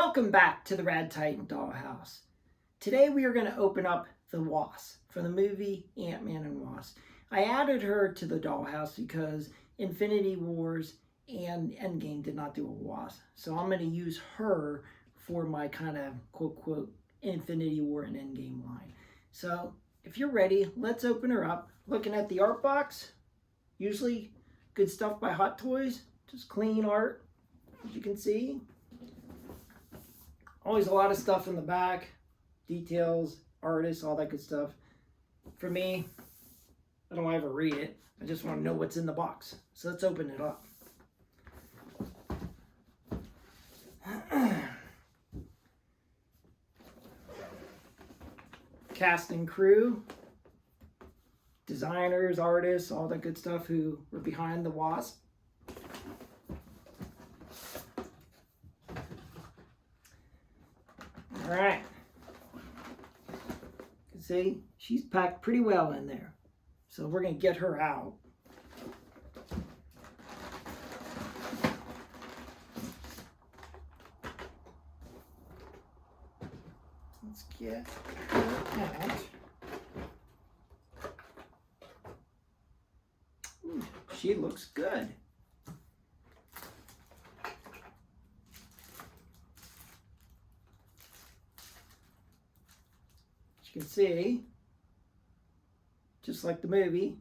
Welcome back to the Rad Titan Dollhouse. Today we are going to open up the Wasp from the movie Ant-Man and Wasp. I added her to the dollhouse because Infinity Wars and Endgame did not do a Wasp. So I'm going to use her for my kind of quote Infinity War and Endgame line. So if you're ready, let's open her up. Looking at the art box, usually good stuff by Hot Toys, just clean art, as you can see. Always a lot of stuff in the back, details, artists, all that good stuff. For me, I don't ever read it. I just want to know what's in the box. So let's open it up. Cast and crew, designers, artists, all that good stuff who were behind the Wasp. All right. You can see she's packed pretty well in there. So we're going to get her out. Let's get her out. Ooh, she looks good. You can see, just like the movie,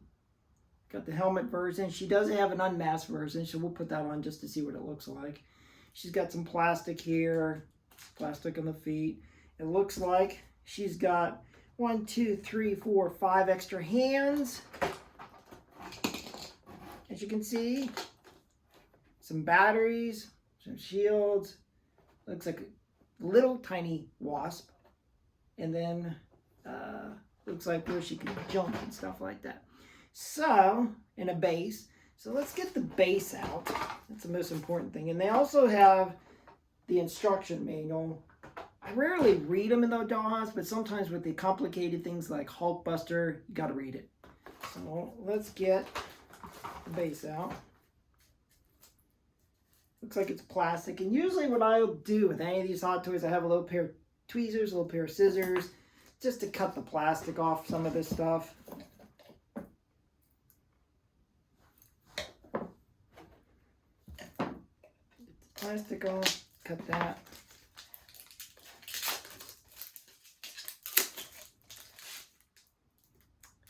got the helmet version. She does have an unmasked version, so we'll put that on just to see what it looks like. She's got some plastic here, plastic on the feet. It looks like she's got 1, 2, 3, 4, 5 extra hands. As you can see, some batteries, some shields. Looks like a little tiny wasp. And then looks like where she can jump and stuff like that. So, in a base. So let's get the base out. That's the most important thing. And they also have the instruction manual. I rarely read them in the dollhouse, but sometimes with the complicated things like Hulkbuster, you got to read it. So let's get the base out. Looks like it's plastic. And usually what I'll do with any of these Hot Toys, I have a little pair of tweezers, a little pair of scissors, just to cut the plastic off some of this stuff. Get the plastic off, cut that.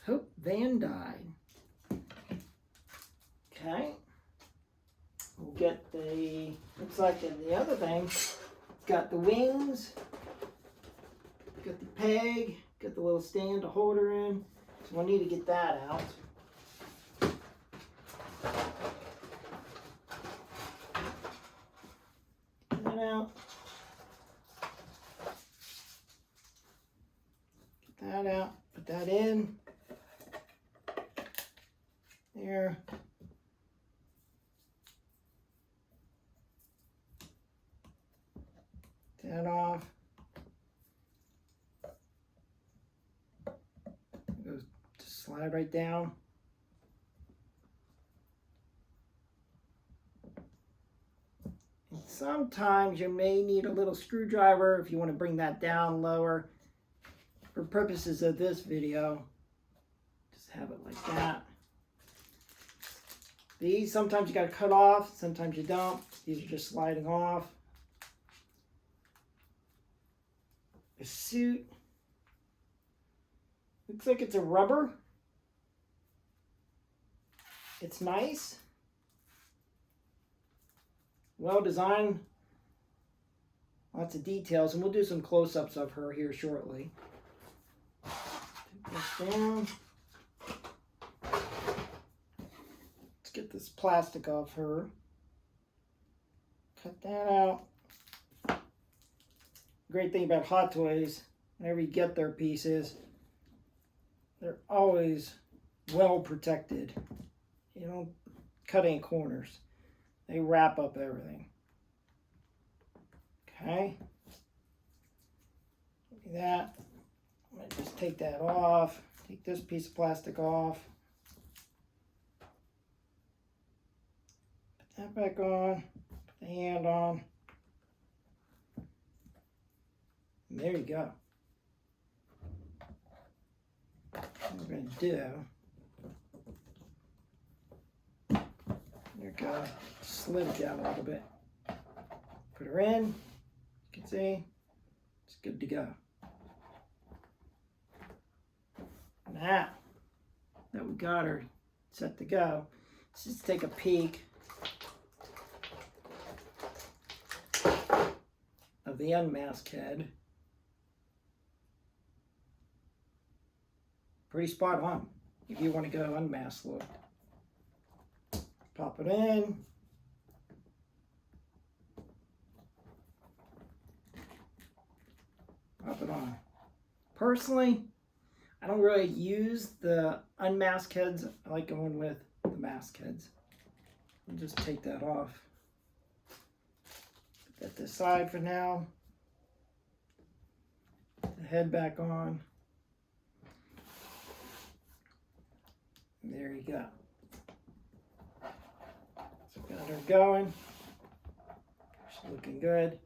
Hope Van Dyne. Okay. We'll get the, looks like in the other thing, it's got the wings. Got the peg, got the little stand to hold her in. So we'll need to get that out. Get that out. Get that out. Put that in. There. That off. Slide right down. And sometimes you may need a little screwdriver if you want to bring that down lower. For purposes of this video, just have it like that. These, sometimes you got to cut off, sometimes you don't. These are just sliding off. The suit. Looks like it's a rubber. It's nice, well designed, lots of details, and we'll do some close-ups of her here shortly. Take this down. Let's get this plastic off her. Cut that out. Great thing about Hot Toys, whenever you get their pieces, they're always well protected. You don't cut any corners. They wrap up everything. Okay. Look at that. I'm going to just take that off. Take this piece of plastic off. Put that back on. Put the hand on. And there you go. What we're going to do, there you go, slid it down a little bit. Put her in, you can see, it's good to go. Now that we got her set to go, let's just take a peek of the unmasked head. Pretty spot on if you want to go unmasked look. Pop it in. Pop it on. Personally, I don't really use the unmasked heads. I like going with the masked heads. I'll just take that off. Put that to the side for now. Put the head back on. There you go. So got her going. She's looking good.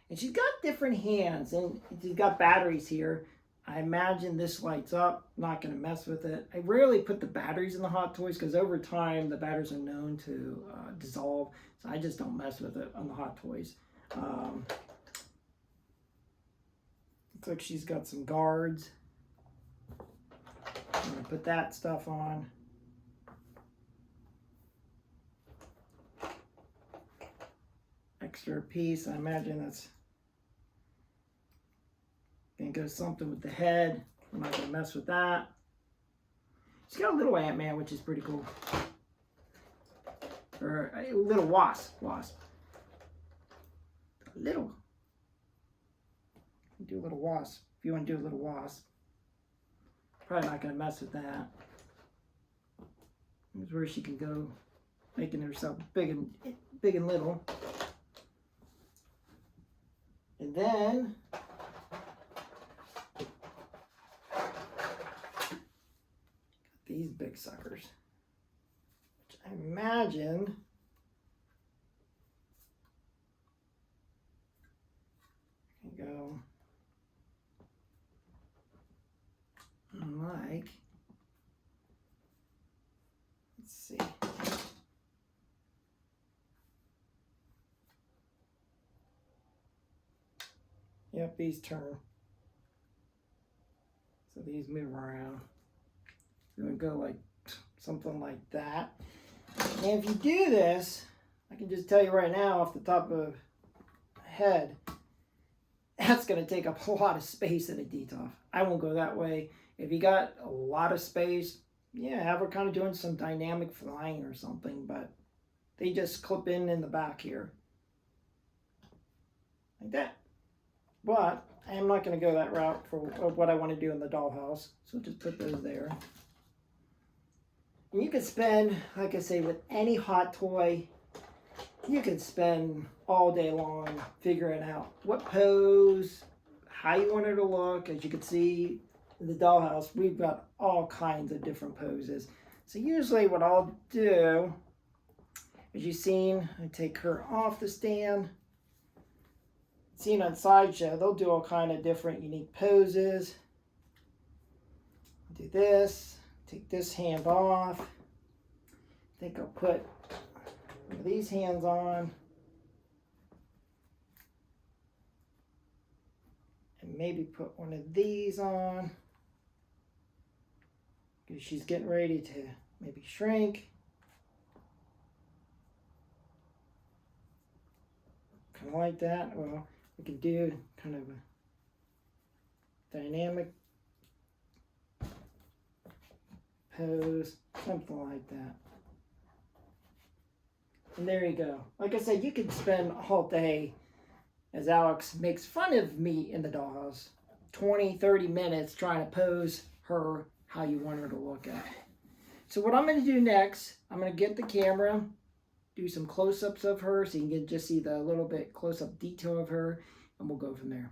And she's got different hands, and she's got batteries here. I imagine this lights up. Not going to mess with it. I rarely put the batteries in the Hot Toys because over time the batteries are known to dissolve. So I just don't mess with it on the Hot Toys. Looks like she's got some guards. I'm going to put that stuff on. Extra piece. I imagine that's going to go something with the head. I'm not going to mess with that. She's got a little Ant-Man, which is pretty cool. Or a little wasp. Little. Do a little wasp. If you want to do a little wasp. Probably not going to mess with that. Here's where she can go, making herself big and little. And then these big suckers, which I imagine can go like, let's see. Yep, these turn. So these move around. We're going to go like something like that. And if you do this, I can just tell you right now off the top of my head, that's going to take up a lot of space in a DTOF. I won't go that way. If you got a lot of space, yeah, have her kind of doing some dynamic flying or something, but they just clip in the back here. Like that. But I am not going to go that route for what I want to do in the dollhouse. So just put those there. And you can spend, like I say, with any Hot Toy, you can spend all day long figuring out what pose, how you want her to look. As you can see in the dollhouse, we've got all kinds of different poses. So usually what I'll do, as you've seen, I take her off the stand. Seen on Sideshow, they'll do all kind of different unique poses. Do this, take this hand off. I think I'll put one of these hands on. And maybe put one of these on. Because she's getting ready to maybe shrink. Kind of like that. Well, we can do kind of a dynamic pose, something like that. And there you go. Like I said, you could spend all day, as Alex makes fun of me in the dollhouse, 20, 30 minutes trying to pose her how you want her to look at. So what I'm going to do next, I'm going to get the camera, do some close-ups of her so you can just see the little bit close-up detail of her, and we'll go from there.